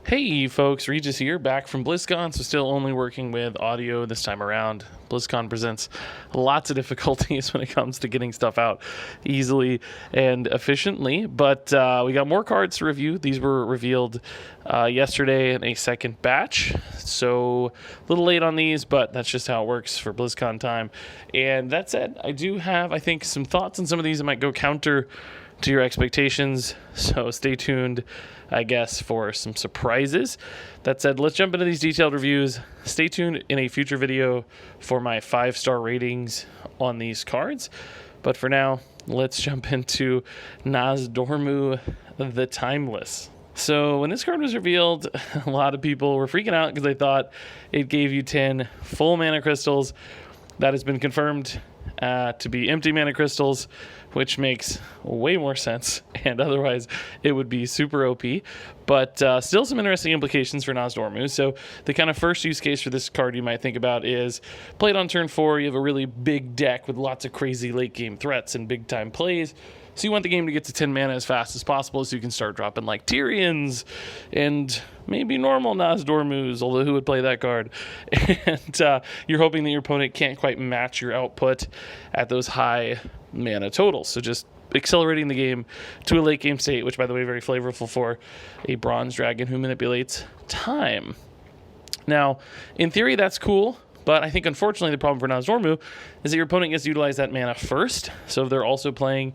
Hey folks, Regis here, back from BlizzCon, so still only working with audio this time around. BlizzCon presents lots of difficulties when it comes to getting stuff out easily and efficiently, but we got more cards to review. These were revealed yesterday in a second batch, so a little late on these, but that's just how it works for BlizzCon time. And that said, I do have, I think, some thoughts on some of these that might go counter to your expectations, so stay tuned, I guess, for some surprises. That said, let's jump into these detailed reviews. Stay tuned in a future video for my 5-star ratings on these cards. But for now, let's jump into Nozdormu the Timeless. So when this card was revealed, a lot of people were freaking out because they thought it gave you 10 full mana crystals. That has been confirmed to be empty mana crystals, which makes way more sense, and otherwise it would be super OP. But still some interesting implications for Nozdormu. So the kind of first use case for this card you might think about is play it on turn 4, you have a really big deck with lots of crazy late game threats and big time plays. So you want the game to get to 10 mana as fast as possible so you can start dropping like Tyrions and maybe normal Nozdormus, although who would play that card? And you're hoping that your opponent can't quite match your output at those high mana totals. So just accelerating the game to a late game state, which by the way, very flavorful for a bronze dragon who manipulates time. Now, in theory, that's cool. But I think, unfortunately, the problem for Nozdormu is that your opponent gets to utilize that mana first. So if they're also playing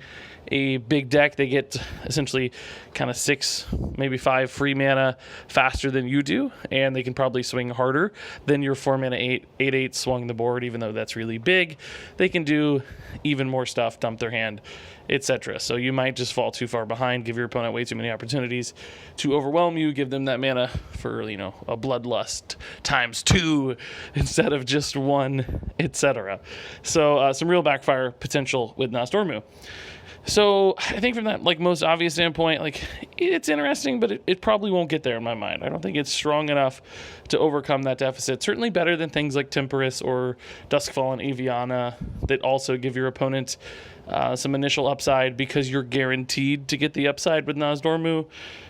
a big deck, they get essentially kind of 6, maybe 5 free mana faster than you do, and they can probably swing harder than your 4 mana 8/8 swung the board, even though that's really big. They can do even more stuff, dump their hand, etc. So you might just fall too far behind, give your opponent way too many opportunities to overwhelm you, give them that mana for, a bloodlust times 2 instead of just 1, etc. So some real backfire potential with Nozdormu. So I think from that most obvious standpoint, it's interesting, but it probably won't get there in my mind. I don't think it's strong enough to overcome that deficit. Certainly better than things like Temperis or Duskfall and Aviana that also give your opponent some initial upside because you're guaranteed to get the upside with Nozdormu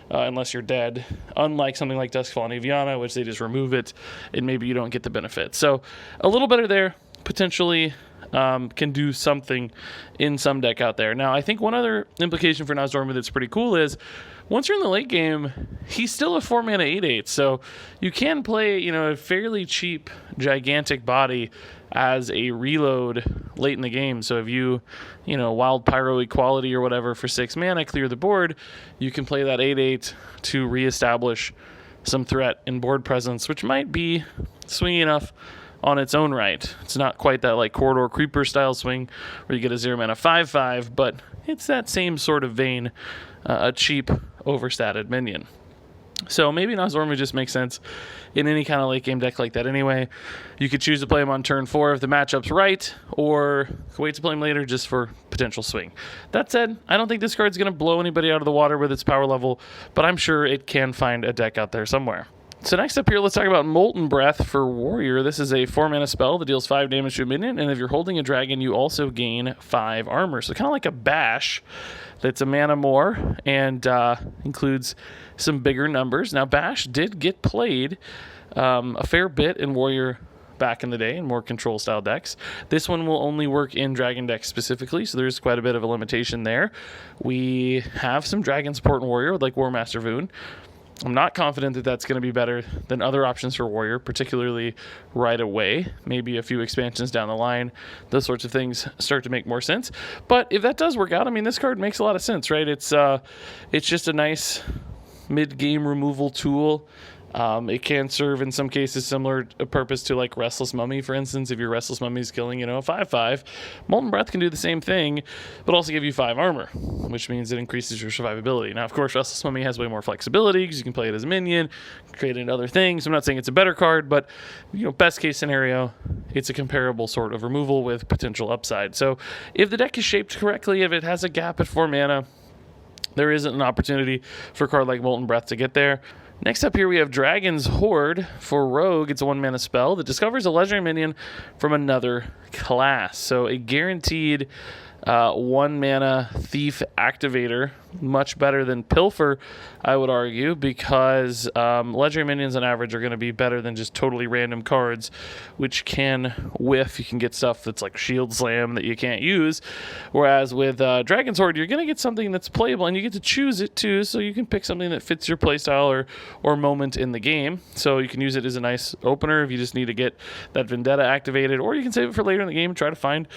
unless you're dead. Unlike something like Duskfall and Aviana, which they just remove it and maybe you don't get the benefit. So a little better there, potentially. Can do something in some deck out there. Now, I think one other implication for Nozdormu that's pretty cool is once you're in the late game, he's still a 4 mana 8/8, so you can play a fairly cheap, gigantic body as a reload late in the game. So if you Wild Pyro Equality or whatever for 6 mana, clear the board, you can play that 8/8 to reestablish some threat and board presence, which might be swingy enough on its own right. It's not quite that Corridor Creeper style swing where you get a 0 mana 5/5, but it's that same sort of vein, a cheap overstated minion. So maybe Nozdormu just makes sense in any kind of late game deck like that anyway. You could choose to play him on turn 4 if the matchup's right, or wait to play him later just for potential swing. That said, I don't think this card's going to blow anybody out of the water with its power level, but I'm sure it can find a deck out there somewhere. So next up here, let's talk about Molten Breath for Warrior. This is a 4 mana spell that deals 5 damage to a minion, and if you're holding a dragon, you also gain 5 armor. So kind of like a bash that's a mana more and includes some bigger numbers. Now, bash did get played a fair bit in Warrior back in the day in more control style decks. This one will only work in dragon decks specifically, so there's quite a bit of a limitation there. We have some dragon support in Warrior with War Master Voon. I'm not confident that that's going to be better than other options for Warrior, particularly right away. Maybe a few expansions down the line, those sorts of things start to make more sense. But if that does work out, this card makes a lot of sense, right? It's just a nice mid-game removal tool. It can serve in some cases similar a purpose to Restless Mummy, for instance. If your Restless Mummy is killing, a 5/5, Molten Breath can do the same thing, but also give you 5 armor, which means it increases your survivability. Now, of course, Restless Mummy has way more flexibility because you can play it as a minion, create it into other things. I'm not saying it's a better card, but best case scenario, it's a comparable sort of removal with potential upside. So if the deck is shaped correctly, if it has a gap at 4 mana, there isn't an opportunity for a card like Molten Breath to get there. Next up here, we have Dragon's Horde for Rogue. It's a 1 mana spell that discovers a legendary minion from another class. So a guaranteed 1 mana thief activator much better than Pilfer, I would argue, because legendary minions on average are going to be better than just totally random cards, which can whiff. You can get stuff that's like Shield Slam that you can't use, whereas with Dragon's Horde, you're going to get something that's playable, and you get to choose it too, so you can pick something that fits your playstyle or moment in the game. So you can use it as a nice opener if you just need to get that Vendetta activated, or you can save it for later in the game and try to find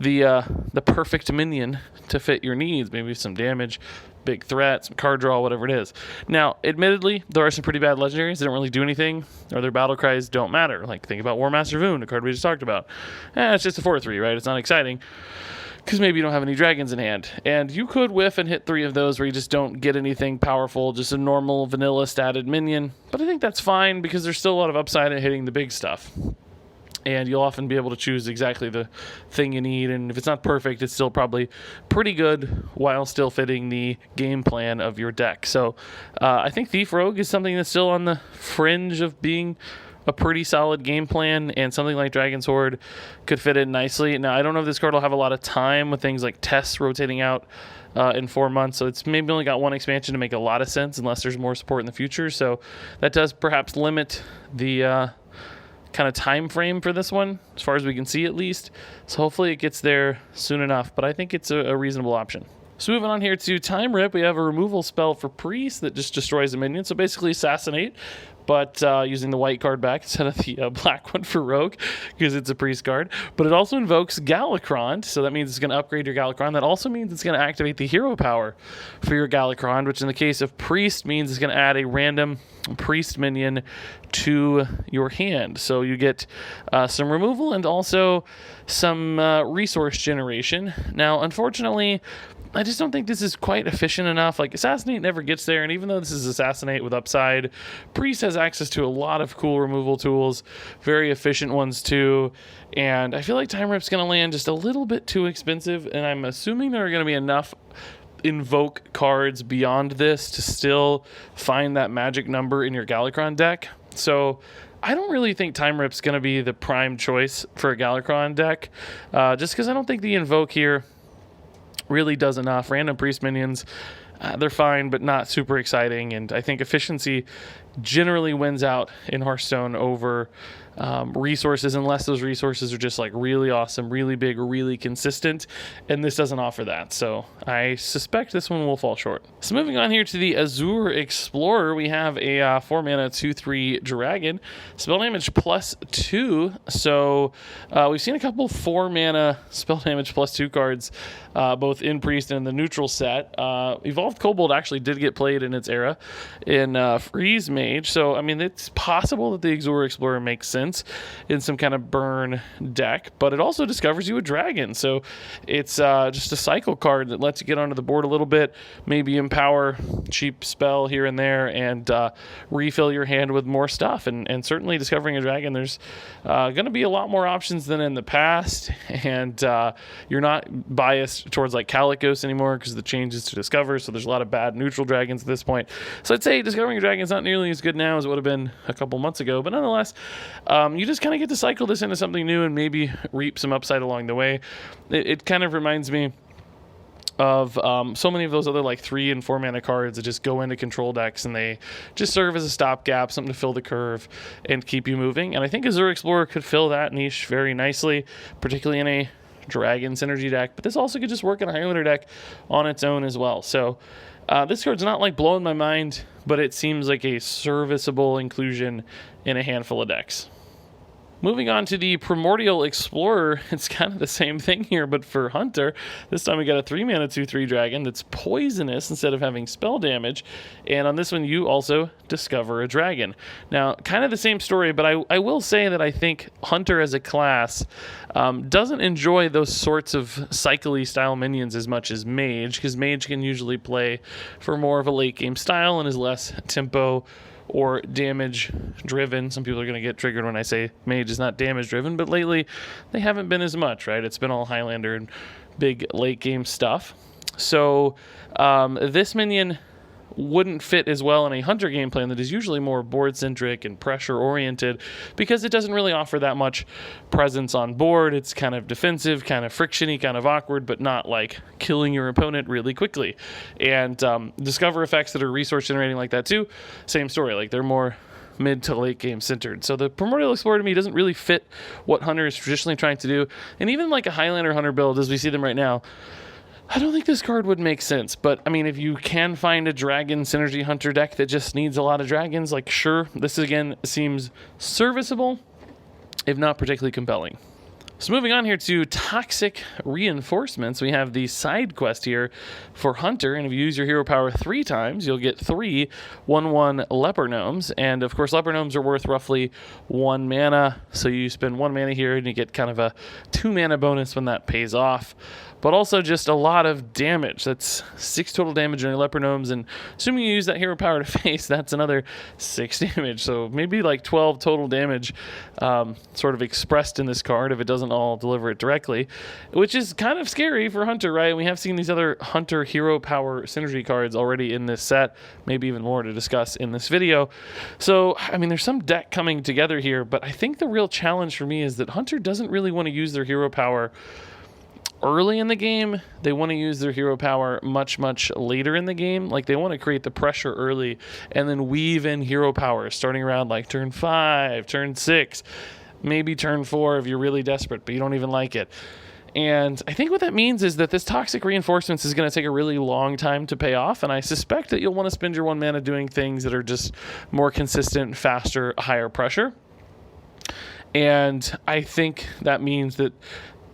the perfect minion to fit your needs, maybe some damage, big threat, some card draw, whatever it is. Now, admittedly, there are some pretty bad legendaries that don't really do anything, or their battle cries don't matter. Like, think about War Master Voon, a card we just talked about. It's just a 4/3, right? It's not exciting, because maybe you don't have any dragons in hand. And you could whiff and hit 3 of those where you just don't get anything powerful, just a normal vanilla statted minion. But I think that's fine, because there's still a lot of upside in hitting the big stuff. And you'll often be able to choose exactly the thing you need. And if it's not perfect, it's still probably pretty good while still fitting the game plan of your deck. So I think Thief Rogue is something that's still on the fringe of being a pretty solid game plan, and something like Dragon's Horde could fit in nicely. Now, I don't know if this card will have a lot of time with things like tests rotating out in 4 months, so it's maybe only got one expansion to make a lot of sense unless there's more support in the future. So that does perhaps limit the kind of time frame for this one, as far as we can see at least. So hopefully it gets there soon enough, but I think it's a reasonable option. So moving on here to Time Rip, we have a removal spell for Priest that just destroys a minion. So basically Assassinate, but using the white card back instead of the black one for Rogue, because it's a Priest card. But it also invokes Galakrond, so that means it's going to upgrade your Galakrond. That also means it's going to activate the hero power for your Galakrond, which in the case of Priest means it's going to add a random Priest minion to your hand. So you get some removal and also some resource generation. Now, unfortunately, I just don't think this is quite efficient enough. Like, Assassinate never gets there, and even though this is Assassinate with upside, Priest has access to a lot of cool removal tools, very efficient ones too, and I feel like Time Rip's going to land just a little bit too expensive, and I'm assuming there are going to be enough invoke cards beyond this to still find that magic number in your Galakrond deck. So I don't really think Time Rip's going to be the prime choice for a Galakrond deck, just because I don't think the invoke here really does enough. Random Priest minions, they're fine, but not super exciting. And I think efficiency generally wins out in Hearthstone over resources, unless those resources are just like really awesome, really big, really consistent, and this doesn't offer that. So I suspect this one will fall short. So moving on here to the Azure Explorer, we have a 4-mana 2/3 dragon, spell damage +2. So we've seen a couple 4-mana spell damage +2 cards, both in Priest and in the neutral set. Evolved Kobold actually did get played in its era in Freeze Mage, so I mean, it's possible that the Azure Explorer makes sense in some kind of burn deck, but it also discovers you a dragon, so it's just a cycle card that lets you get onto the board a little bit, maybe empower, cheap spell here and there, and refill your hand with more stuff. And certainly discovering a dragon, there's going to be a lot more options than in the past, and you're not biased towards like Kalikos anymore because of the changes to discover, so there's a lot of bad neutral dragons at this point. So I'd say discovering a dragon is not nearly as good now as it would have been a couple months ago, but nonetheless, you just kind of get to cycle this into something new and maybe reap some upside along the way. It kind of reminds me of so many of those other like 3 and 4 mana cards that just go into control decks and they just serve as a stopgap, something to fill the curve and keep you moving. And I think Azure Explorer could fill that niche very nicely, particularly in a dragon synergy deck, but this also could just work in a Highlander deck on its own as well. So this card's not like blowing my mind, but it seems like a serviceable inclusion in a handful of decks. Moving on to the Primordial Explorer, it's kind of the same thing here, but for Hunter. This time we got a 3-mana 2/3 dragon that's poisonous instead of having spell damage, and on this one you also discover a dragon. Now, kind of the same story, but I will say that I think Hunter as a class doesn't enjoy those sorts of cycle-y style minions as much as Mage, because Mage can usually play for more of a late game style and is less tempo or damage driven. Some people are going to get triggered when I say Mage is not damage driven, but lately they haven't been as much, right? It's been all Highlander and big late game stuff. So this minion wouldn't fit as well in a Hunter game plan that is usually more board-centric and pressure-oriented, because it doesn't really offer that much presence on board. It's kind of defensive, kind of frictiony, kind of awkward, but not like killing your opponent really quickly. And discover effects that are resource generating like that too, same story. Like they're more mid to late game centered. So the Primordial Explorer to me doesn't really fit what Hunter is traditionally trying to do. And even like a Highlander Hunter build as we see them right now, I don't think this card would make sense. But I mean, if you can find a Dragon Synergy Hunter deck that just needs a lot of dragons, like sure, this again seems serviceable, if not particularly compelling. So moving on here to Toxic Reinforcements, we have the side quest here for Hunter, and if you use your hero power 3 times, you'll get 3 1/1 Leper Gnomes, and of course Leper Gnomes are worth roughly 1 mana, so you spend 1 mana here and you get kind of a 2 mana bonus when that pays off. But also just a lot of damage. That's 6 total damage on your Leper Gnomes, and assuming you use that hero power to face, that's another 6 damage. So maybe like 12 total damage sort of expressed in this card if it doesn't all deliver it directly, which is kind of scary for Hunter, right? We have seen these other Hunter hero power synergy cards already in this set, maybe even more to discuss in this video. So, I mean, there's some deck coming together here, but I think the real challenge for me is that Hunter doesn't really want to use their hero power early in the game. They want to use their hero power much later in the game. Like they want to create the pressure early and then weave in hero power starting around like turn 5, turn 6, maybe turn 4 if you're really desperate but you don't even like it. And I think what that means is that this Toxic Reinforcements is going to take a really long time to pay off, and I suspect that you'll want to spend your 1 mana doing things that are just more consistent, faster, higher pressure. And I think that means that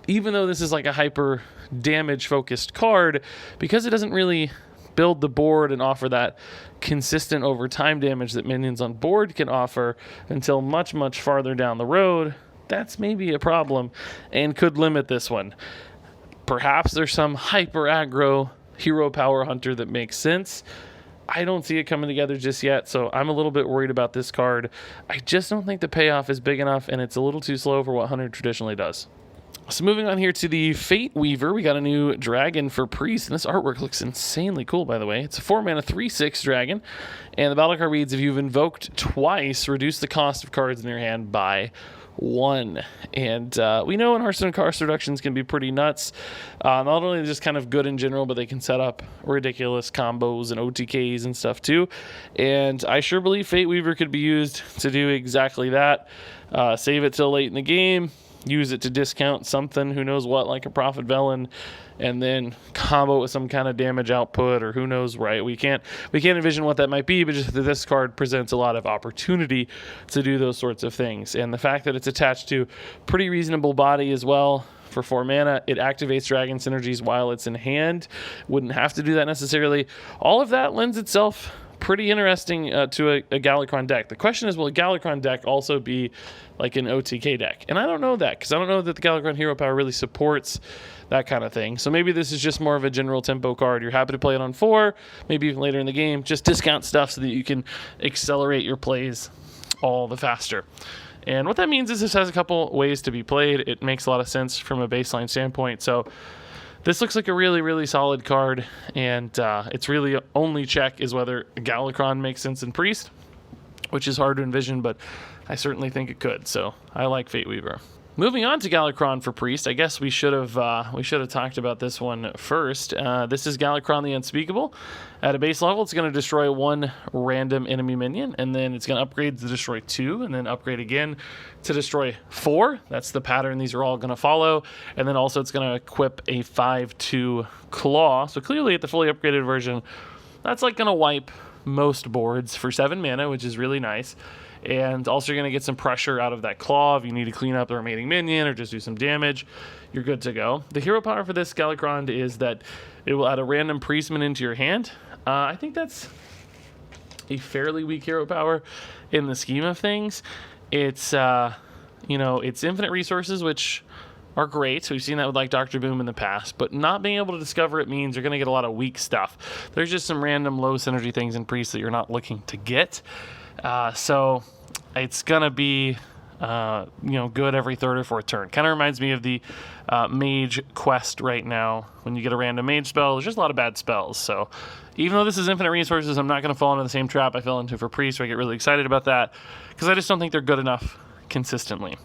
even though this is like a hyper damage focused card, because it doesn't really build the board and offer that consistent over time damage that minions on board can offer until much farther down the road, that's maybe a problem and could limit this one. Perhaps there's some hyper aggro hero power Hunter that makes sense. I don't see it coming together just yet, so I'm a little bit worried about this card. I just don't think the payoff is big enough, and it's a little too slow for what Hunter traditionally does. So moving on here to the Fate Weaver, we got a new dragon for Priest, and this artwork looks insanely cool, by the way. It's a 4-mana 3/6 dragon, and the battle card reads, if you've invoked twice, reduce the cost of cards in your hand by 1. And we know in Hearthstone cost reductions can be pretty nuts. Not only just kind of good in general, but they can set up ridiculous combos and OTKs and stuff too. And I sure believe Fate Weaver could be used to do exactly that. Save it till late in the game, use it to discount something, who knows what, like a Prophet Velen, and then combo with some kind of damage output, or who knows, right? We can't envision what that might be, but just that this card presents a lot of opportunity to do those sorts of things. And the fact that it's attached to pretty reasonable body as well, for 4 mana, it activates dragon synergies while it's in hand. Wouldn't have to do that necessarily. All of that lends itself pretty interesting to a Galakrond deck. The question is, will a Galakrond deck also be like an OTK deck? And I don't know that, because I don't know that the Galakrond hero power really supports that kind of thing. So maybe this is just more of a general tempo card. You're happy to play it on 4, maybe even later in the game. Just discount stuff so that you can accelerate your plays all the faster. And what that means is this has a couple ways to be played. It makes a lot of sense from a baseline standpoint. So this looks like a really solid card, and its really only check is whether Galakrond makes sense in Priest, which is hard to envision, but I certainly think it could. So I like Fate Weaver. Moving on to Galakrond for Priest, I guess we should have talked about this one first. This is Galakrond the Unspeakable. At a base level, it's going to destroy 1 random enemy minion, and then it's going to upgrade to destroy 2, and then upgrade again to destroy 4. That's the pattern these are all going to follow. And then also it's going to equip a 5/2 Claw. So clearly at the fully upgraded version, that's like going to wipe most boards for 7 mana, which is really nice. And also you're going to get some pressure out of that Claw. If you need to clean up the remaining minion or just do some damage, you're good to go. The hero power for this Galakrond is that it will add a random Priestman into your hand. I think that's a fairly weak hero power in the scheme of things. It's, it's infinite resources, which are great. So we've seen that with like Dr. Boom in the past, but not being able to discover it means you're going to get a lot of weak stuff. There's just some random low synergy things in Priest that you're not looking to get. So it's going to be good every third or fourth turn. Kind of reminds me of the mage quest right now. When you get a random mage spell, there's just a lot of bad spells. So even though this is infinite resources, I'm not going to fall into the same trap I fell into for priest. So I get really excited about that because I just don't think they're good enough consistently.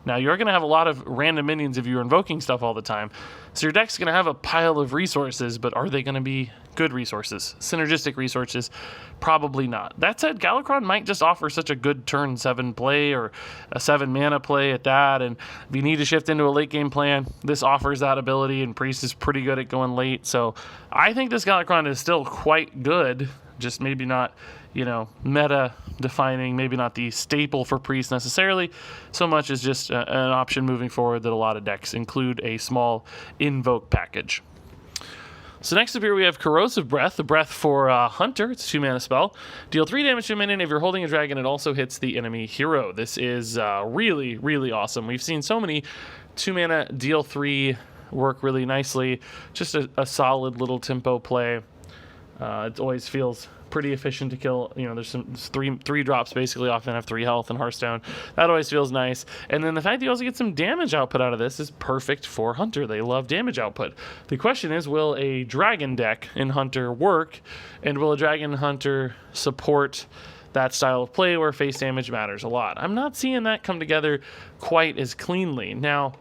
Now, you're going to have a lot of random minions if you're invoking stuff all the time. So your deck's going to have a pile of resources, but are they going to be good resources? Synergistic resources? Probably not. That said, Galakrond might just offer such a good turn 7 play or a 7 mana play at that. And if you need to shift into a late game plan, this offers that ability, and Priest is pretty good at going late. So I think this Galakrond is still quite good, just maybe not, meta defining, maybe not the staple for Priest necessarily, so much as just an option moving forward that a lot of decks include a small invoke package. So next up here we have Corrosive Breath, the breath for Hunter. It's a 2-mana spell. Deal 3 damage to a minion. If you're holding a dragon, it also hits the enemy hero. This is really, really awesome. We've seen so many 2-mana deal 3 work really nicely. Just a solid little tempo play. It always feels pretty efficient to kill. There's some three drops basically often have 3 health in Hearthstone. That always feels nice. And then the fact that you also get some damage output out of this is perfect for Hunter. They love damage output. The question is, will a dragon deck in Hunter work? And will a dragon Hunter support that style of play where face damage matters a lot? I'm not seeing that come together quite as cleanly. Now,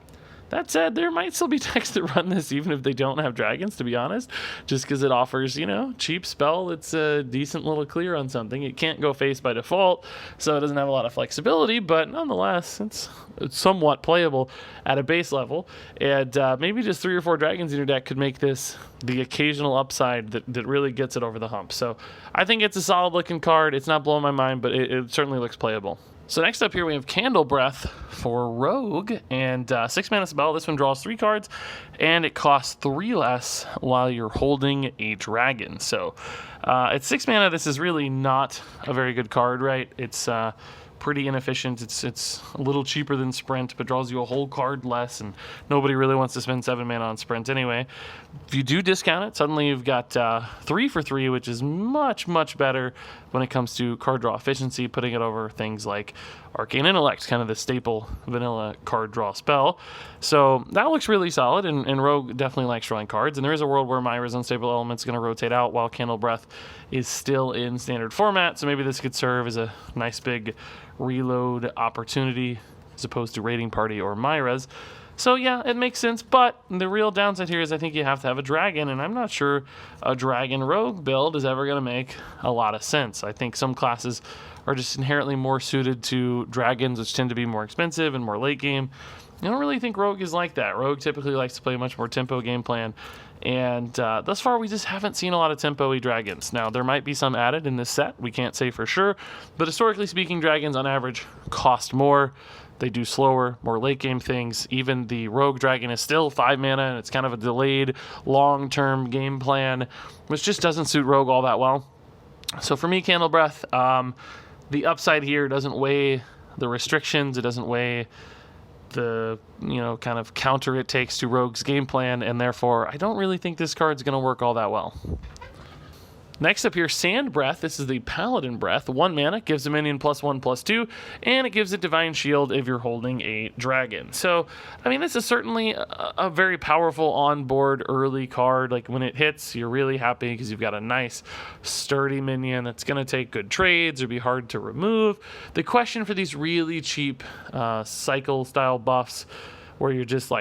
that said, there might still be decks that run this even if they don't have dragons, to be honest, just because it offers, cheap spell that's a decent little clear on something. It can't go face by default, so it doesn't have a lot of flexibility, but nonetheless, it's somewhat playable at a base level. And maybe just 3 or 4 dragons in your deck could make this the occasional upside that really gets it over the hump. So I think it's a solid looking card. It's not blowing my mind, but it certainly looks playable. So next up here we have Candle Breath for Rogue, and 6-mana spell. This one draws 3 cards, and it costs 3 less while you're holding a dragon. So at 6 mana, this is really not a very good card, right? It's pretty inefficient. It's a little cheaper than Sprint, but draws you a whole card less, and nobody really wants to spend 7 mana on Sprint anyway. If you do discount it, suddenly you've got 3 for 3, which is much, much better when it comes to card draw efficiency, putting it over things like Arcane Intellect, kind of the staple vanilla card draw spell. So that looks really solid, and Rogue definitely likes drawing cards, and there is a world where Myra's Unstable Element's going to rotate out while Candle Breath is still in standard format, so maybe this could serve as a nice big reload opportunity as opposed to Raiding Party or Myra's. So yeah, it makes sense, but the real downside here is I think you have to have a dragon, and I'm not sure a dragon rogue build is ever going to make a lot of sense. I think some classes are just inherently more suited to dragons, which tend to be more expensive and more late game. I don't really think Rogue is like that. Rogue typically likes to play a much more tempo game plan, and thus far we just haven't seen a lot of tempo-y dragons. Now, there might be some added in this set. We can't say for sure, but historically speaking, dragons on average cost more. They do slower, more late game things. Even the Rogue Dragon is still 5 mana, and it's kind of a delayed long-term game plan, which just doesn't suit Rogue all that well. So for me, Candle Breath, the upside here doesn't weigh the restrictions. It doesn't weigh the kind of counter it takes to Rogue's game plan, and therefore I don't really think this card's going to work all that well. Next up here, Sand Breath. This is the Paladin Breath. 1 mana, gives a minion +1/+2, and it gives it Divine Shield if you're holding a dragon. So, this is certainly a very powerful on-board early card. Like, when it hits, you're really happy because you've got a nice, sturdy minion that's going to take good trades or be hard to remove. The question for these really cheap cycle-style buffs where you're just,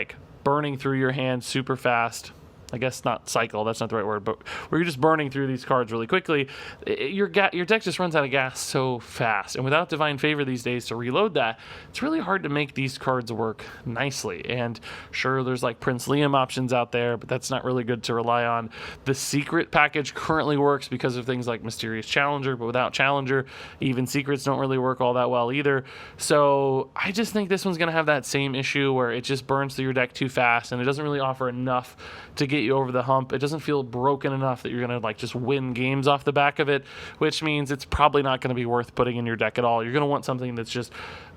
burning through your hand super fast, I guess not cycle, that's not the right word, but where you're just burning through these cards really quickly, your deck just runs out of gas so fast. And without Divine Favor these days to reload that, it's really hard to make these cards work nicely. And sure, there's Prince Liam options out there, but that's not really good to rely on. The Secret package currently works because of things like Mysterious Challenger, but without Challenger, even Secrets don't really work all that well either. So I just think this one's going to have that same issue where it just burns through your deck too fast, and it doesn't really offer enough to get you over the hump. It doesn't feel broken enough that you're going to just win games off the back of it, which means it's probably not going to be worth putting in your deck at all. You're going to want something that's just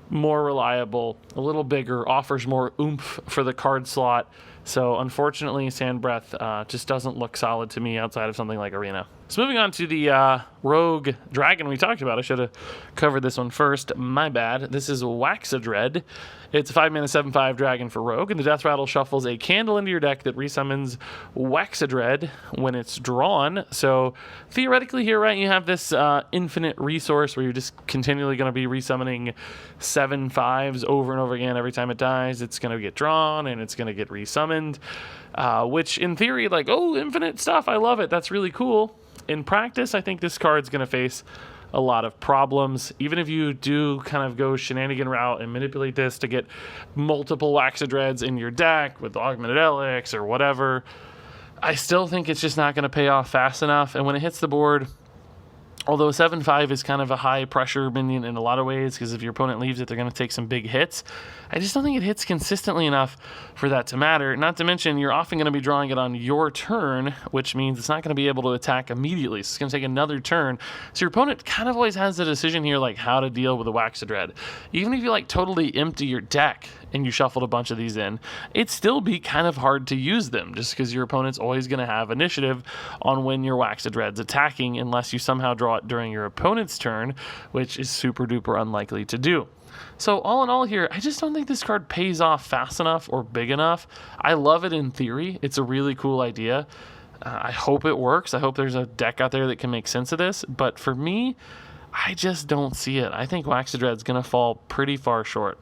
more reliable, a little bigger, offers more oomph for the card slot. So unfortunately, Sand Breath just doesn't look solid to me outside of something like Arena. So moving on to the Rogue Dragon we talked about. I should have covered this one first. My bad. This is Waxadread. It's a 5-mana 7/5 dragon for Rogue, and the Death Rattle shuffles a candle into your deck that resummons Waxadread when it's drawn. So theoretically here, right, you have this infinite resource where you're just continually going to be resummoning 7/5s over and over again. Every time it dies, it's going to get drawn, and it's going to get resummoned, which in theory, like, oh, infinite stuff, I love it. That's really cool. In practice, I think this card's going to face a lot of problems. Even if you do kind of go shenanigan route and manipulate this to get multiple Waxadreads in your deck with Augmented Elix or whatever, I still think it's just not going to pay off fast enough. And when it hits the board, although 7/5 is kind of a high pressure minion in a lot of ways, because if your opponent leaves it, they're going to take some big hits. I just don't think it hits consistently enough for that to matter. Not to mention, you're often going to be drawing it on your turn, which means it's not going to be able to attack immediately. So it's going to take another turn. So your opponent kind of always has the decision here, like how to deal with a Waxadread. Even if you like totally empty your deck and you shuffled a bunch of these in, it'd still be kind of hard to use them, just because your opponent's always going to have initiative on when your Waxadread's attacking, unless you somehow draw it during your opponent's turn, which is super duper unlikely to do. So all in all here, I just don't think this card pays off fast enough or big enough. I love it in theory. It's a really cool idea. I hope it works. I hope there's a deck out there that can make sense of this. But for me, I just don't see it. I think Waxadread's going to fall pretty far short.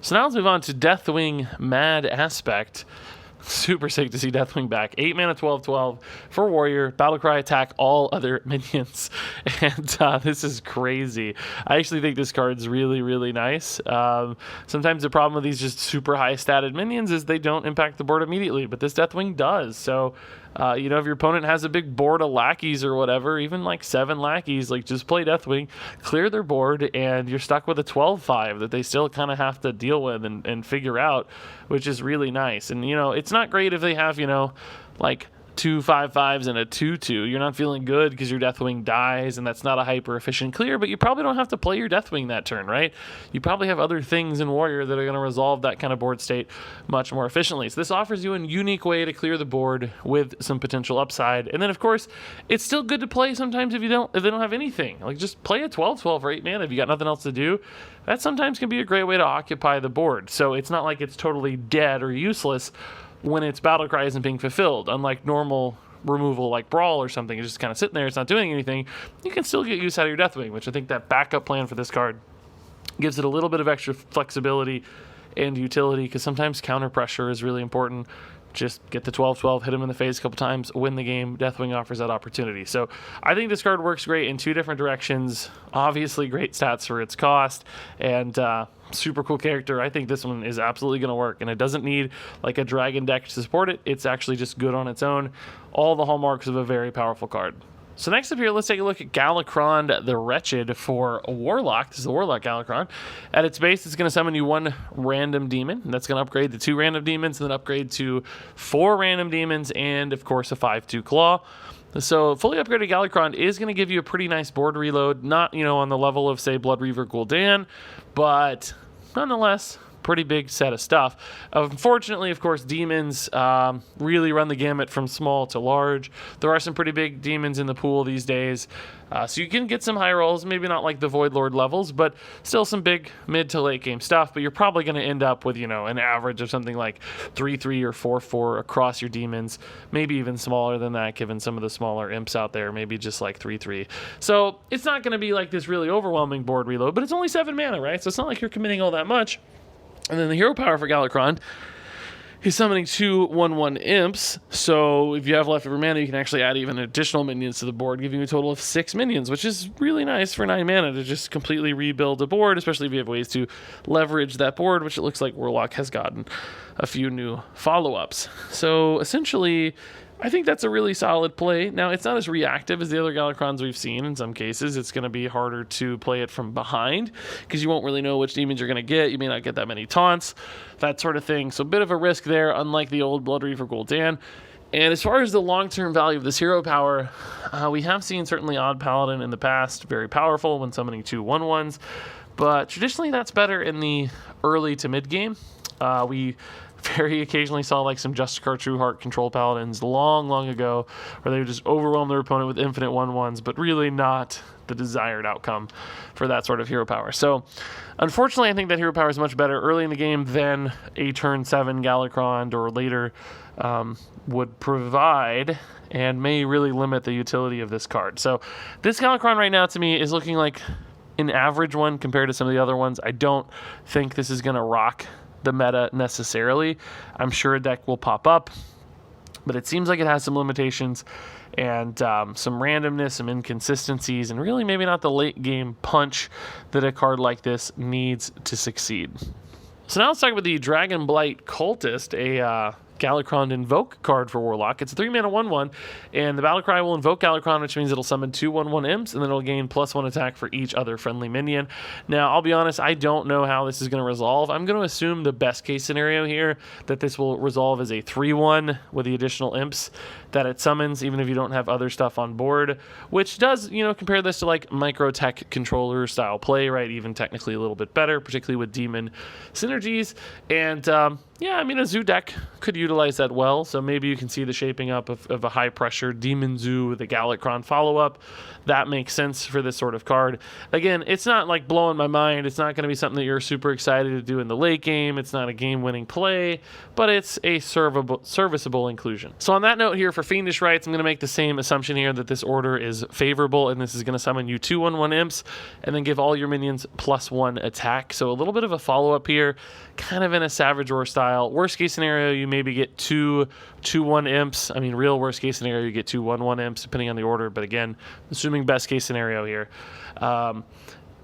So now let's move on to Deathwing Mad Aspect. Super sick to see Deathwing back. 8 mana 12/12 for Warrior. Battlecry, attack all other minions. And this is crazy. I actually think this card's really, really nice. Sometimes the problem with these just super high statted minions is they don't impact the board immediately, but this Deathwing does. So, if your opponent has a big board of lackeys or whatever, even like 7 lackeys, like just play Deathwing, clear their board, and you're stuck with a 12/5 that they still kind of have to deal with and figure out, which is really nice. And, it's not great if they have, like 2 5/5s and a 2/2. You're not feeling good because your Deathwing dies, and that's not a hyper efficient clear, but you probably don't have to play your Deathwing that turn, right? You probably have other things in Warrior that are going to resolve that kind of board state much more efficiently. So this offers you a unique way to clear the board with some potential upside. And then, of course, it's still good to play sometimes if they don't have anything. Like, just play a 12/12 for 8 mana if you got nothing else to do. That sometimes can be a great way to occupy the board. So it's not like it's totally dead or useless when its Battlecry isn't being fulfilled. Unlike normal removal like Brawl or something, it's just kind of sitting there, it's not doing anything, you can still get use out of your Deathwing, which I think that backup plan for this card gives it a little bit of extra flexibility and utility, because sometimes counter pressure is really important. Just get the 12/12, hit him in the face a couple times, win the game. Deathwing offers that opportunity. So I think this card works great in 2 different directions. Obviously great stats for its cost, and super cool character. I think this one is absolutely going to work, and it doesn't need like a dragon deck to support it. It's actually just good on its own. All the hallmarks of a very powerful card. So next up here, let's take a look at Galakrond the Wretched for Warlock. This is the Warlock Galakrond. At its base, it's going to summon you 1 random demon. And that's going to upgrade to 2 random demons, and then upgrade to 4 random demons, and of course a 5/2 claw. So fully upgraded Galakrond is going to give you a pretty nice board reload. Not, on the level of, say, Blood Reaver Gul'dan, but nonetheless, pretty big set of stuff. Unfortunately, of course, demons really run the gamut from small to large. There are some pretty big demons in the pool these days, so you can get some high rolls, maybe not like the Void Lord levels, but still some big mid to late game stuff. But you're probably going to end up with, an average of something like 3/3 or 4/4 across your demons, maybe even smaller than that, given some of the smaller imps out there, maybe just like 3/3. So it's not going to be like this really overwhelming board reload, but it's only 7 mana, right? So it's not like you're committing all that much. And then the hero power for Galakrond is summoning 2 1/1 imps. So if you have leftover mana, you can actually add even additional minions to the board, giving you a total of 6 minions, which is really nice for 9 mana to just completely rebuild a board, especially if you have ways to leverage that board, which it looks like Warlock has gotten a few new follow-ups. So essentially, I think that's a really solid play. Now, it's not as reactive as the other Galakronds we've seen. In some cases, it's going to be harder to play it from behind because you won't really know which demons you're going to get. You may not get that many taunts, that sort of thing. So a bit of a risk there, unlike the old Blood Reaver Gul'dan. And as far as the long-term value of this hero power, we have seen certainly Odd Paladin in the past, very powerful when summoning 2 1/1s. But traditionally, that's better in the early to mid-game. We very occasionally saw like some Justicar Trueheart control paladins long ago, where they would just overwhelm their opponent with infinite 1/1s, but really not the desired outcome for that sort of hero power. So unfortunately, I think that hero power is much better early in the game than a turn 7 Galakrond or later would provide, and may really limit the utility of this card. So this Galakrond right now to me is looking like an average one compared to some of the other ones. I don't think this is going to rock the meta necessarily. I'm sure a deck will pop up, but it seems like it has some limitations and some randomness, some inconsistencies, and really maybe not the late game punch that a card like this needs to succeed. So now let's talk about the Dragon Blight Cultist, a Galakrond Invoke card for Warlock. It's a 3-mana 1/1, and the battle cry will invoke Galakrond, which means it'll summon 2 1/1 imps, and then it'll gain +1 attack for each other friendly minion. Now, I'll be honest, I don't know how this is going to resolve. I'm going to assume the best case scenario here, that this will resolve as a 3/1 with the additional imps that it summons, even if you don't have other stuff on board, which does, compare this to like micro tech controller style play, right? Even technically a little bit better, particularly with demon synergies. And yeah, I mean, a zoo deck could utilize that well, so maybe you can see the shaping up of a high-pressure Demon Zoo with a Galakrond follow-up. That makes sense for this sort of card. Again, it's not like blowing my mind. It's not going to be something that you're super excited to do in the late game. It's not a game-winning play, but it's a serviceable inclusion. So on that note here, for Fiendish Rites, I'm going to make the same assumption here that this order is favorable, and this is going to summon you 2 1/1 imps, and then give all your minions +1 attack. So a little bit of a follow-up here, kind of in a Savage Roar style. Worst case scenario, you maybe get 2 2/1 imps. I mean, real worst case scenario, you get 2 1/1 imps, depending on the order. But again, assuming best case scenario here.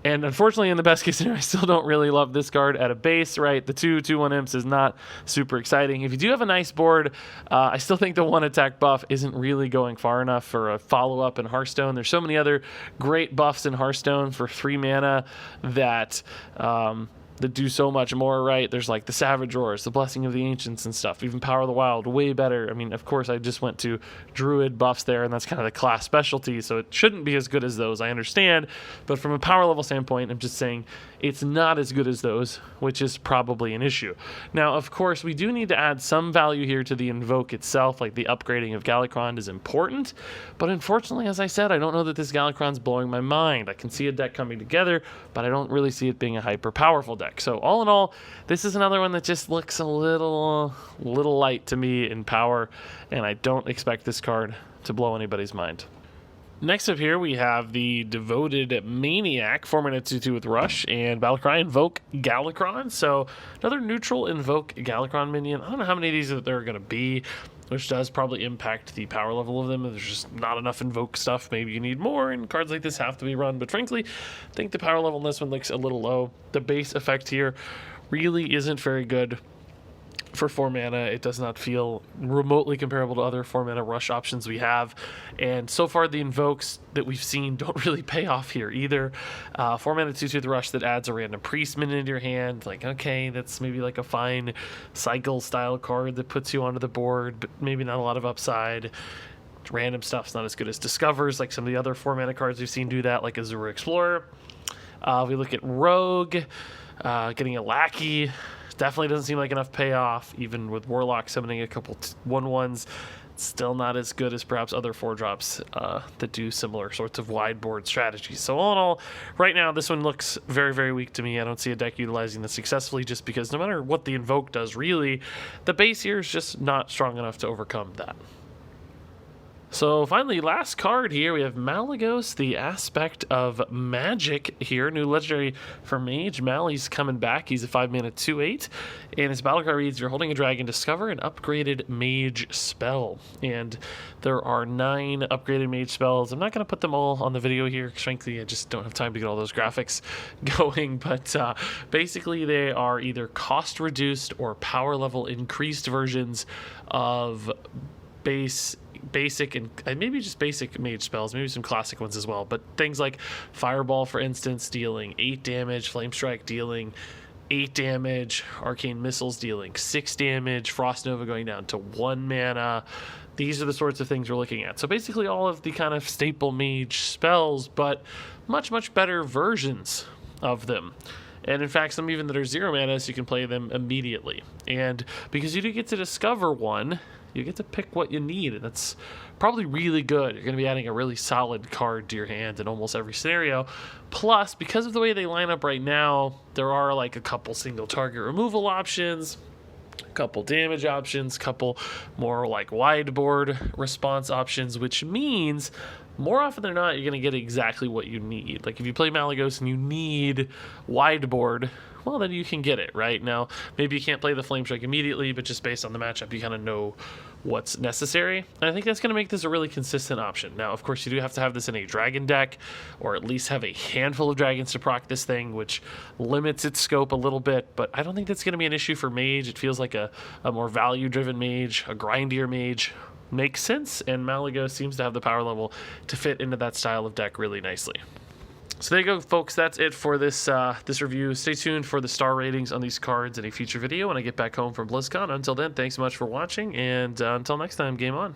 And unfortunately, in the best case scenario, I still don't really love this card at a base, right? The 2 2/1 imps is not super exciting. If you do have a nice board, I still think the 1 attack buff isn't really going far enough for a follow-up in Hearthstone. There's so many other great buffs in Hearthstone for 3 mana that do so much more, right? There's like the Savage Roars, the Blessing of the Ancients and stuff, even Power of the Wild, way better. I mean, of course, I just went to Druid buffs there, and that's kind of the class specialty, so it shouldn't be as good as those, I understand. But from a power level standpoint, I'm just saying it's not as good as those, which is probably an issue. Now, of course, we do need to add some value here to the Invoke itself, like the upgrading of Galakrond is important, but unfortunately, as I said, I don't know that this Galakrond's blowing my mind. I can see a deck coming together, but I don't really see it being a hyper powerful deck. So all in all, this is another one that just looks a little light to me in power, and I don't expect this card to blow anybody's mind. Next up here, we have the Devoted Maniac, 4-mana 2/2 with Rush, and Battlecry Invoke Galakrond. So another neutral Invoke Galakrond minion. I don't know how many of these there are going to be, which does probably impact the power level of them. There's just not enough Invoke stuff. Maybe you need more, and cards like this have to be run. But frankly, I think the power level in this one looks a little low. The base effect here really isn't very good. For 4 mana, it does not feel remotely comparable to other 4-mana rush options we have. And so far, the invokes that we've seen don't really pay off here either. 4-mana 2/2 rush that adds a random priest minion into your hand. Like, okay, that's maybe like a fine cycle style card that puts you onto the board, but maybe not a lot of upside. Random stuff's not as good as Discovers, like some of the other 4-mana cards we've seen do that, like Azure Explorer. We look at Rogue, getting a Lackey. Definitely doesn't seem like enough payoff, even with Warlock summoning a couple 1/1s. Still not as good as perhaps other 4-drops that do similar sorts of wide board strategies. So all in all, right now, this one looks very, very weak to me. I don't see a deck utilizing this successfully, just because no matter what the Invoke does, really, the base here is just not strong enough to overcome that. So finally, last card here, we have Malygos, the Aspect of Magic here. New legendary for Mage. Mally's coming back. He's a 5-mana 2/8. And his battle card reads, you're holding a dragon, discover an upgraded mage spell. And there are 9 upgraded mage spells. I'm not going to put them all on the video here, because frankly, I just don't have time to get all those graphics going. But basically, they are either cost reduced or power level increased versions of basic and maybe just basic mage spells, maybe some classic ones as well, but things like Fireball, for instance, dealing 8 damage, Flame Strike dealing 8 damage, Arcane Missiles dealing 6 damage, Frost Nova going down to 1 mana. These are the sorts of things we're looking at. So basically all of the kind of staple mage spells, but much, much better versions of them. And in fact, some even that are 0 mana, so you can play them immediately. And because you do get to discover one, you get to pick what you need, and that's probably really good. You're going to be adding a really solid card to your hand in almost every scenario. Plus, because of the way they line up right now, there are like a couple single target removal options, a couple damage options, couple more like wide board response options, which means more often than not, you're going to get exactly what you need. Like if you play Malygos and you need wide board, well, then you can get it, right? Now, maybe you can't play the Flame Strike immediately, but just based on the matchup, you kind of know what's necessary. And I think that's going to make this a really consistent option. Now, of course, you do have to have this in a dragon deck, or at least have a handful of dragons to proc this thing, which limits its scope a little bit, but I don't think that's going to be an issue for Mage. It feels like a more value-driven Mage, a grindier Mage. Makes sense, and Malygos seems to have the power level to fit into that style of deck really nicely. So there you go, folks. That's it for this this review. Stay tuned for the star ratings on these cards in a future video when I get back home from BlizzCon. Until then, thanks so much for watching, and until next time, game on.